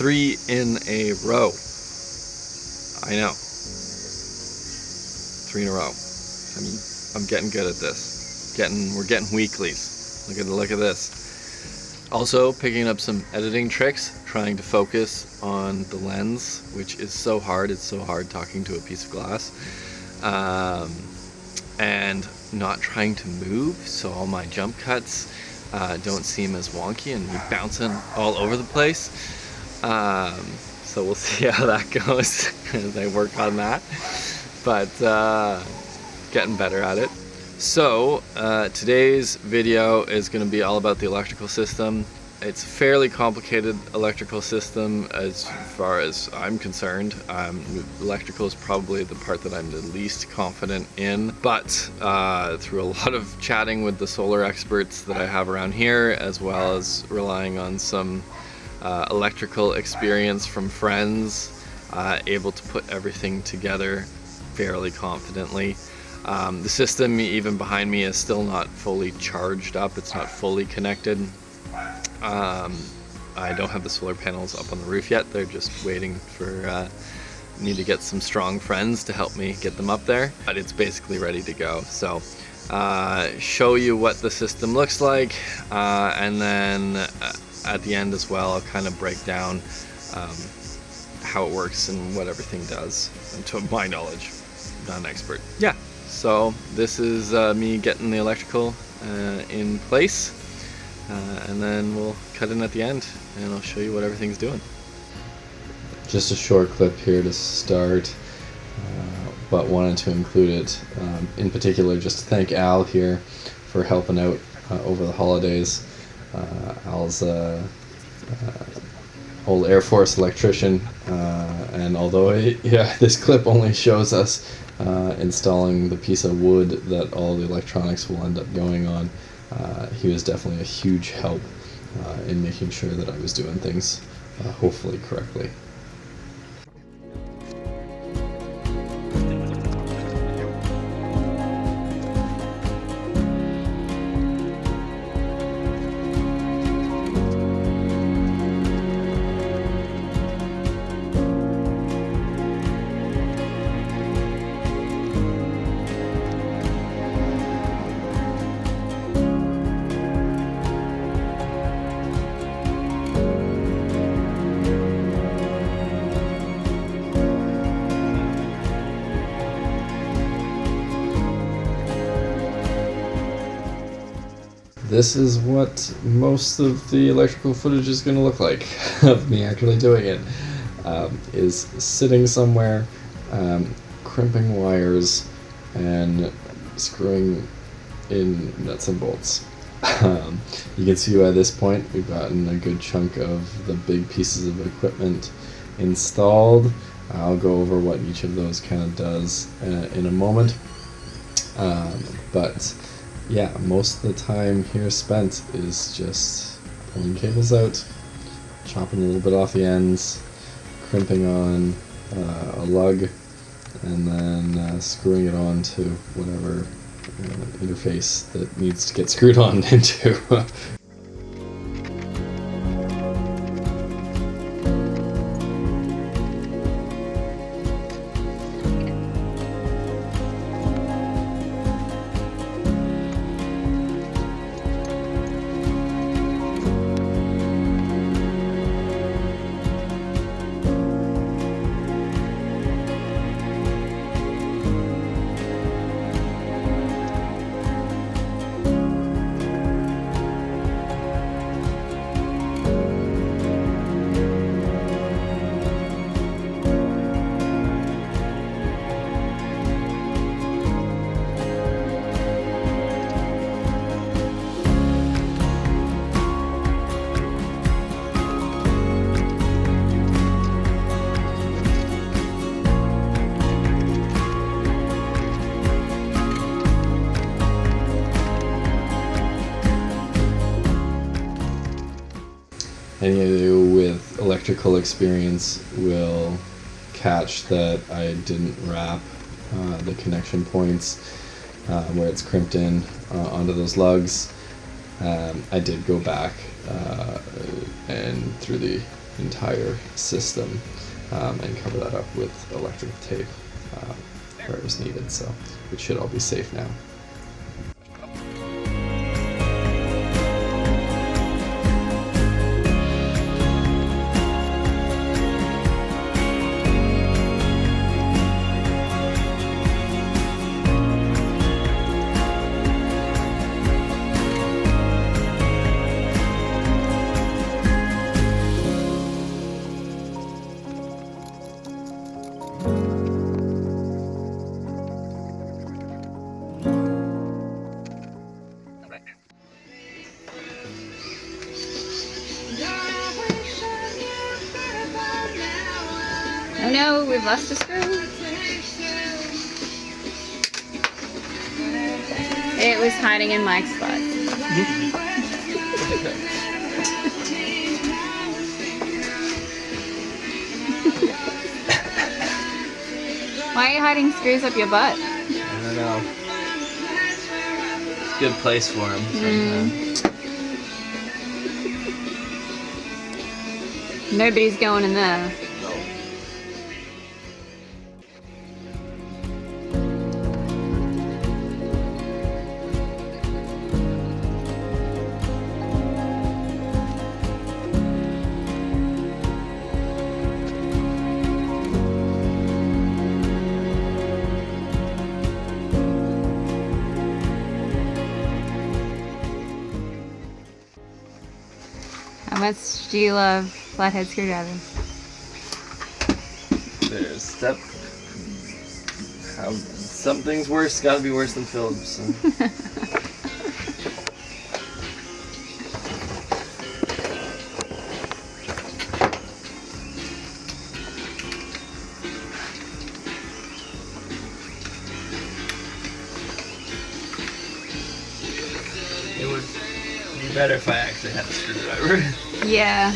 3 in a row. I know. 3 in a row. I'm getting good at this. We're getting weeklies. Look at this. Also picking up some editing tricks, trying to focus on the lens, which is so hard. It's so hard talking to a piece of glass. And not trying to move, so all my jump cuts don't seem as wonky and bouncing all over the place. So we'll see how that goes as I work on that. But getting better at it. So today's video is going to be all about the electrical system. It's a fairly complicated electrical system as far as I'm concerned. Electrical is probably the part that I'm the least confident in, but through a lot of chatting with the solar experts that I have around here, as well as relying on some electrical experience from friends, able to put everything together fairly confidently. The system even behind me is still not fully charged up. It's not fully connected. I don't have the solar panels up on the roof yet. They're just waiting for, need to get some strong friends to help me get them up there, but it's basically ready to go. So show you what the system looks like, and then at the end as well, I'll kind of break down how it works and what everything does, and to my knowledge, not an expert. Yeah, so this is me getting the electrical in place. And then we'll cut in at the end and I'll show you what everything's doing. Just a short clip here to start, but wanted to include it in particular just to thank Al here for helping out over the holidays. Al's old Air Force electrician, and although this clip only shows us installing the piece of wood that all the electronics will end up going on, he was definitely a huge help in making sure that I was doing things hopefully correctly. This is what most of the electrical footage is going to look like of me actually doing it. Is sitting somewhere, crimping wires, and screwing in nuts and bolts. You can see by this point we've gotten a good chunk of the big pieces of equipment installed. I'll go over what each of those kind of does in a moment. But yeah, most of the time here spent is just pulling cables out, chopping a little bit off the ends, crimping on a lug, and then screwing it on to whatever interface that needs to get screwed on into. Any of you with electrical experience will catch that I didn't wrap the connection points where it's crimped in onto those lugs. I did go back and through the entire system and cover that up with electrical tape where it was needed. So it should all be safe now. Oh no, we've lost a screw. It was hiding in Mike's spot. Why are you hiding screws up your butt? I don't know. Good place for him. Nobody's going in there. How much do you love flathead screwdriving? There's step. Something's worse. Gotta be worse than Phillips. So. It would be better if I actually had a screwdriver. Yeah.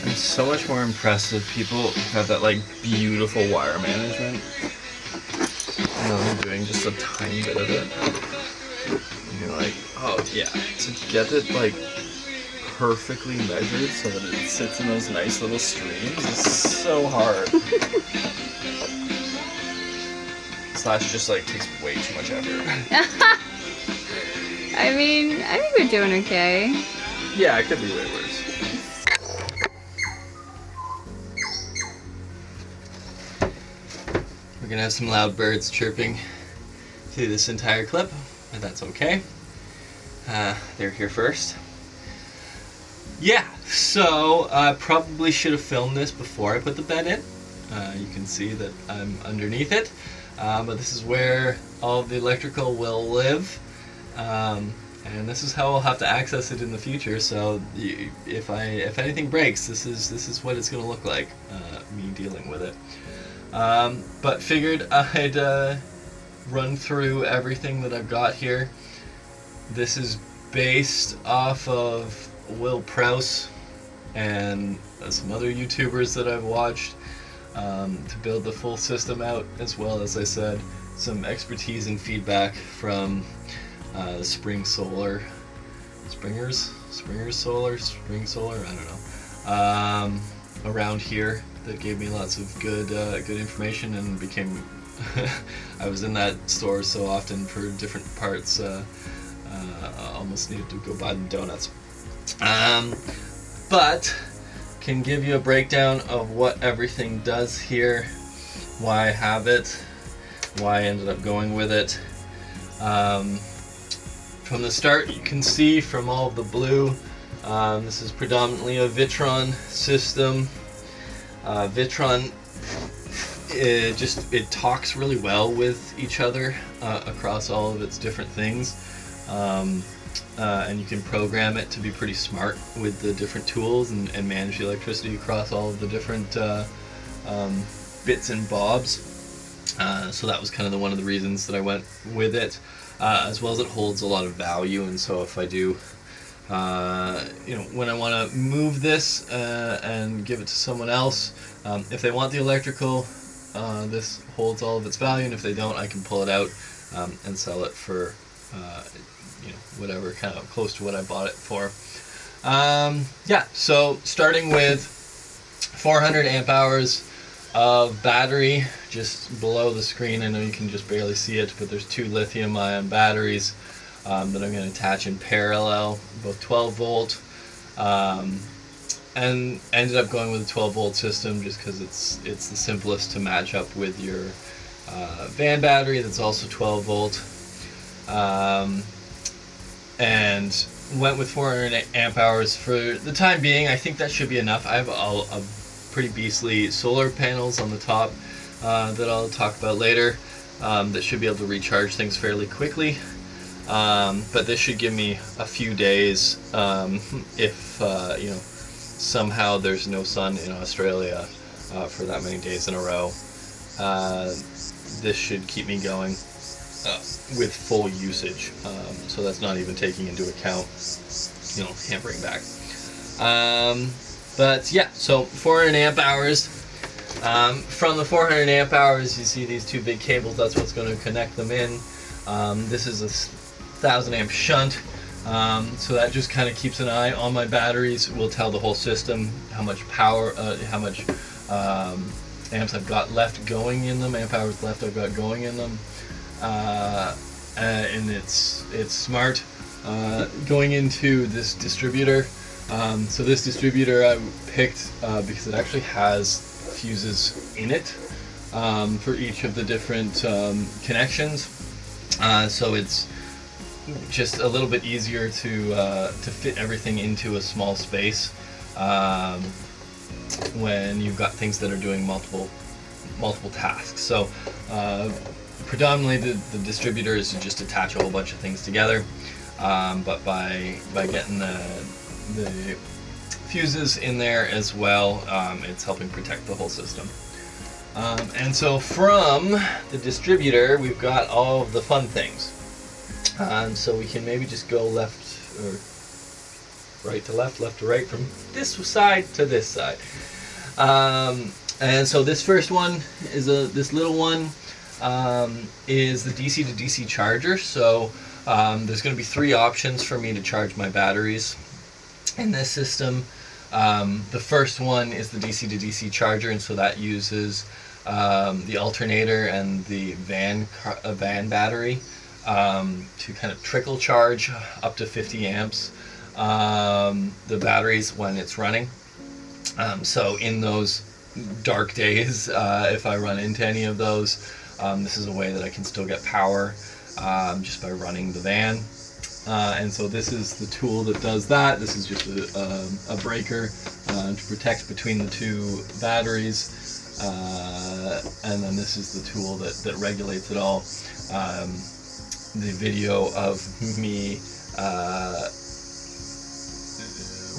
I'm so much more impressed with people who have that like beautiful wire management. You know, I'm doing just a tiny bit of it. And you're like, oh yeah, to get it like perfectly measured so that it sits in those nice little streams is so hard. Slash just like takes way too much effort. I mean, I think we're doing okay. Yeah, it could be way worse. We're gonna have some loud birds chirping through this entire clip, but that's okay. They're here first. Yeah, so I probably should have filmed this before I put the bed in. You can see that I'm underneath it, but this is where all of the electrical will live. And this is how I'll have to access it in the future. So if anything breaks, this is what it's gonna look like. Me dealing with it. But figured I'd run through everything that I've got here. This is based off of Will Prowse and some other YouTubers that I've watched to build the full system out, as well as I said, some expertise and feedback from Spring Solar, Spring Solar, I don't know, around here that gave me lots of good information and became I was in that store so often for different parts Almost needed to go buy the donuts. But can give you a breakdown of what everything does here, why I have it, why I ended up going with it. From the start, you can see from all of the blue, this is predominantly a Victron system. Victron, it talks really well with each other across all of its different things. And you can program it to be pretty smart with the different tools and manage the electricity across all of the different bits and bobs. So that was kind of one of the reasons that I went with it, as well as it holds a lot of value. And so if I do, when I want to move this and give it to someone else, if they want the electrical, this holds all of its value, and if they don't, I can pull it out and sell it for whatever, kind of close to what I bought it for. So starting with 400 amp hours of battery just below the screen. I know you can just barely see it, but there's 2 lithium ion batteries that I'm going to attach in parallel, both 12 volt, and ended up going with a 12 volt system just because it's the simplest to match up with your van battery that's also 12 volt. And went with 400 amp hours for the time being. I think that should be enough. I have a pretty beastly solar panels on the top that I'll talk about later, that should be able to recharge things fairly quickly. But this should give me a few days if somehow there's no sun in Australia for that many days in a row. This should keep me going with full usage, so that's not even taking into account hampering back. But yeah, so 400 amp hours. From the 400 amp hours, you see these 2 big cables. That's what's going to connect them in. This is a 1000 amp shunt, so that just kind of keeps an eye on my batteries. Will tell the whole system how much power, how much amps I've got left going in them, amp hours left I've got going in them. And it's smart going into this distributor. So this distributor I picked because it actually has fuses in it for each of the different connections. So it's just a little bit easier to fit everything into a small space when you've got things that are doing multiple tasks. So predominantly the distributor is to just attach a whole bunch of things together, but by getting the fuses in there as well, it's helping protect the whole system. And so from the distributor, we've got all of the fun things. So we can maybe just go left or right to left, left to right, from this side to this side. And so this first one is this little one. Is the DC to DC charger. So there's going to be 3 options for me to charge my batteries in this system. The first one is the DC to DC charger, and so that uses the alternator and the van battery to kind of trickle charge up to 50 amps the batteries when it's running. So in those dark days, if I run into any of those, this is a way that I can still get power just by running the van. And so this is the tool that does that. This is just a breaker to protect between the 2 batteries. And then this is the tool that regulates it all. The video of me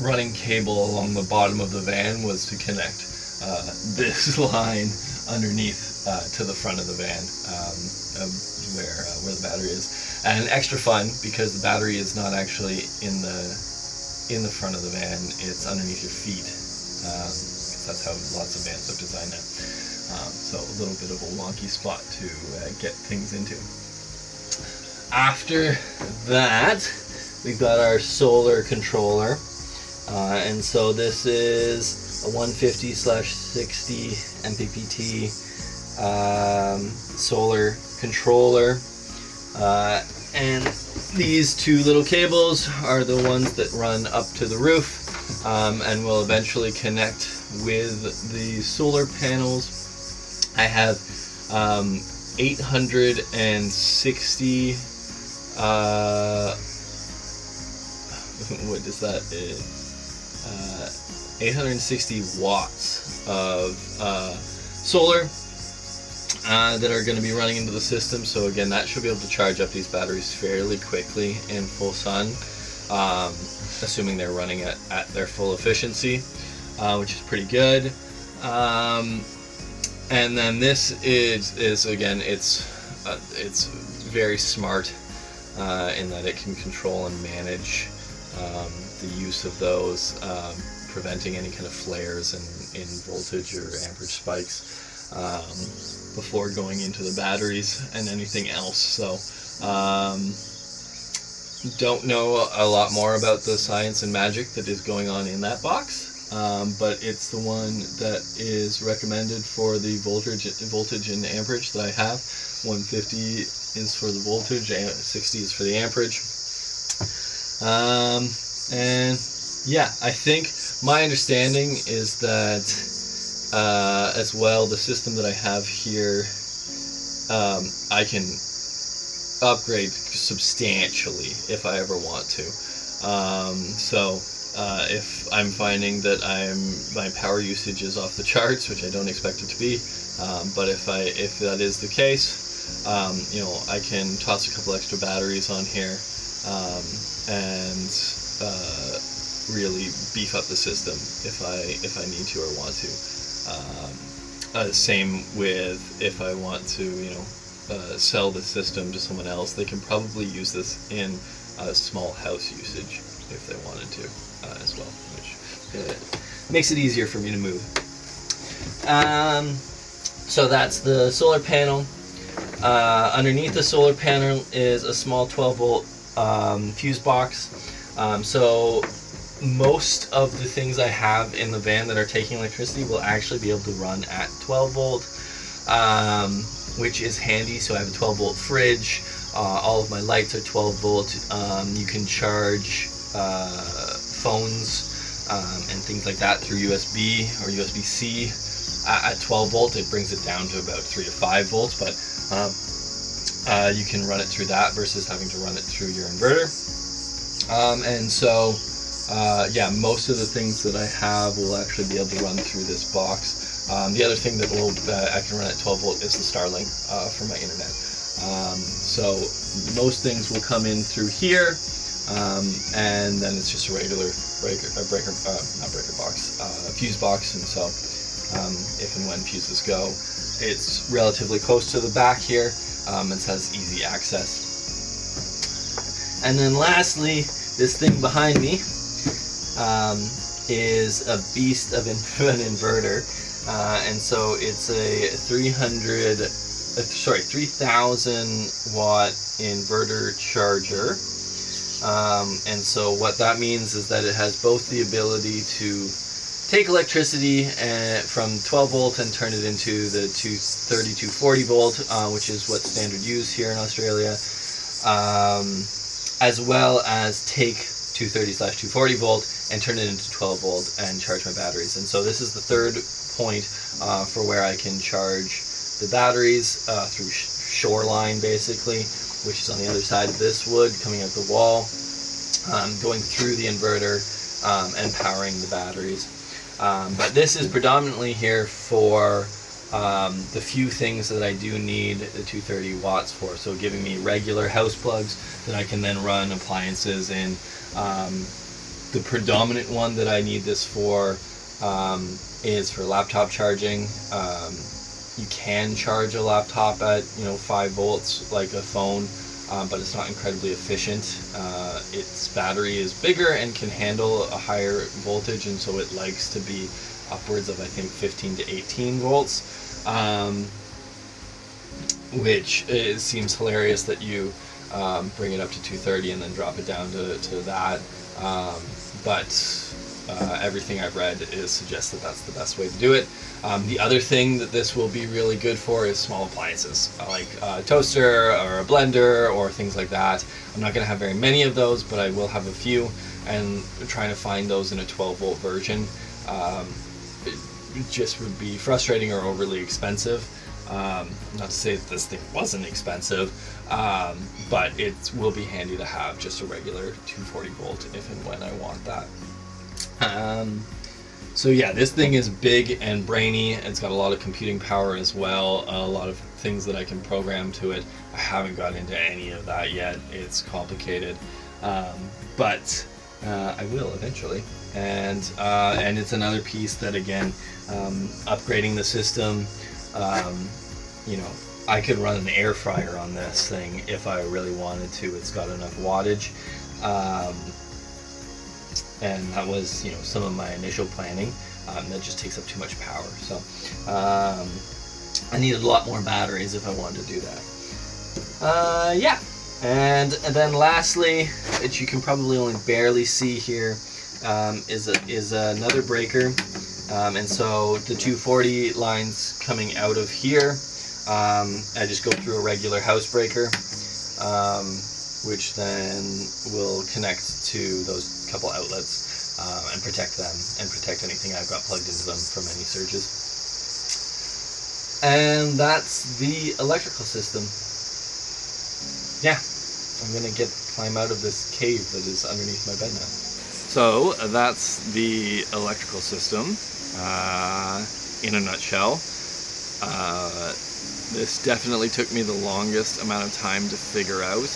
running cable along the bottom of the van was to connect this line underneath to the front of the van, where the battery is. And extra fun because the battery is not actually in the front of the van; it's underneath your feet. That's how lots of vans have designed it. So a little bit of a wonky spot to get things into. After that, we've got our solar controller, and so this is a 150/60 MPPT solar controller, and these two little cables are the ones that run up to the roof, and will eventually connect with the solar panels. I have 860 what is that? 860 watts of solar that are going to be running into the system. So again, that should be able to charge up these batteries fairly quickly in full sun, assuming they're running at their full efficiency, which is pretty good. And then this is again, it's very smart in that it can control and manage the use of those, preventing any kind of flares in voltage or amperage spikes before going into the batteries and anything else. So don't know a lot more about the science and magic that is going on in that box. But it's the one that is recommended for the voltage and amperage that I have. 150 is for the voltage, 60 is for the amperage. And yeah, I think my understanding is that as well, the system that I have here, I can upgrade substantially if I ever want to. If I'm finding that my power usage is off the charts, which I don't expect it to be, but if that is the case, I can toss a couple extra batteries on here and really beef up the system if I need to or want to. Same with if I want to, sell the system to someone else, they can probably use this in small house usage if they wanted to as well, which makes it easier for me to move. So that's the solar panel. Underneath the solar panel is a small 12-volt fuse box. So most of the things I have in the van that are taking electricity will actually be able to run at 12 volt, which is handy. So I have a 12 volt fridge. All of my lights are 12 volt. You can charge phones and things like that through USB or USB-C at 12 volt. It brings it down to about 3 to 5 volts, but you can run it through that versus having to run it through your inverter. Yeah, most of the things that I have will actually be able to run through this box. The other thing that I can run at 12 volt is the Starlink for my internet. So most things will come in through here, and then it's just a regular fuse box. And so if and when fuses go, it's relatively close to the back here, and has easy access. And then lastly, this thing behind me is a beast of an inverter, and so it's a 3,000 watt inverter charger, and so what that means is that it has both the ability to take electricity from 12 volt and turn it into the 230, 240 volt, which is what's standard use here in Australia, as well as take 230/240 volt and turn it into 12 volt and charge my batteries. And so this is the third point for where I can charge the batteries through Shoreline, basically, which is on the other side of this wood, coming out the wall, going through the inverter and powering the batteries. But this is predominantly here for the few things that I do need the 230 watts for, so giving me regular house plugs that I can then run appliances in. The predominant one that I need this for is for laptop charging. You can charge a laptop at 5 volts like a phone, but it's not incredibly efficient. Its battery is bigger and can handle a higher voltage, and so it likes to be upwards of, I think, 15 to 18 volts, which it seems hilarious that you bring it up to 230 and then drop it down to that. But everything I've read suggests that that's the best way to do it. The other thing that this will be really good for is small appliances, like a toaster or a blender or things like that. I'm not going to have very many of those, but I will have a few, and trying to find those in a 12-volt version it just would be frustrating or overly expensive. Not to say that this thing wasn't expensive, but it will be handy to have just a regular 240 volt if and when I want that. So yeah, this thing is big and brainy. It's got a lot of computing power as well, a lot of things that I can program to it. I haven't got into any of that yet. It's complicated, but I will eventually. And it's another piece that, again, upgrading the system, you know, I could run an air fryer on this thing if I really wanted to. It's got enough wattage. And that was, you know, some of my initial planning. That just takes up too much power. So I needed a lot more batteries if I wanted to do that. Yeah. And then lastly, that you can probably only barely see here, is another breaker. And so the 240 lines coming out of here, I just go through a regular house breaker, which then will connect to those couple outlets and protect them and protect anything I've got plugged into them from any surges. And that's the electrical system. Yeah, I'm gonna climb out of this cave that is underneath my bed now. So that's the electrical system in a nutshell. This definitely took me the longest amount of time to figure out.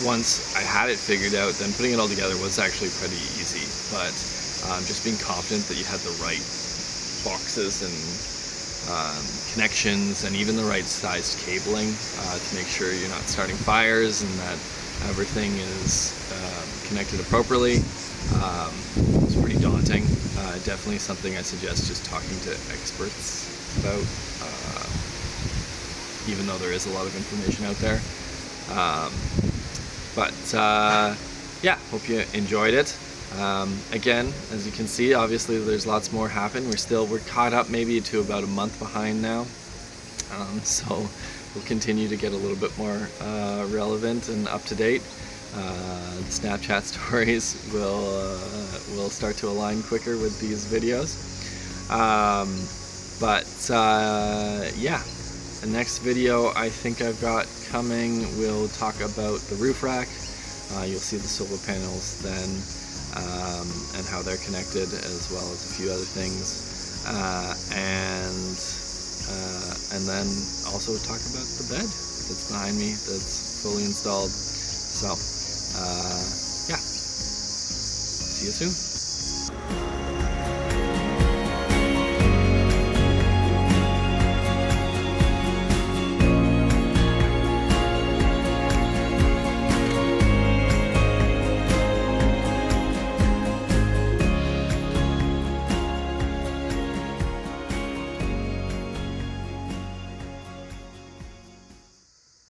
Once I had it figured out, then putting it all together was actually pretty easy, but just being confident that you had the right boxes and connections and even the right sized cabling to make sure you're not starting fires and that everything is connected appropriately. It's pretty daunting. Definitely something I suggest just talking to experts about, even though there is a lot of information out there. Yeah, hope you enjoyed it. Again, as you can see, obviously there's lots more happen. We're caught up maybe to about a month behind now. So we'll continue to get a little bit more relevant and up to date. The Snapchat stories will start to align quicker with these videos. Yeah, the next video I think I've got coming will talk about the roof rack. You'll see the solar panels then, and how they're connected, as well as a few other things, and then also talk about the bed that's behind me that's fully installed. So yeah, see you soon.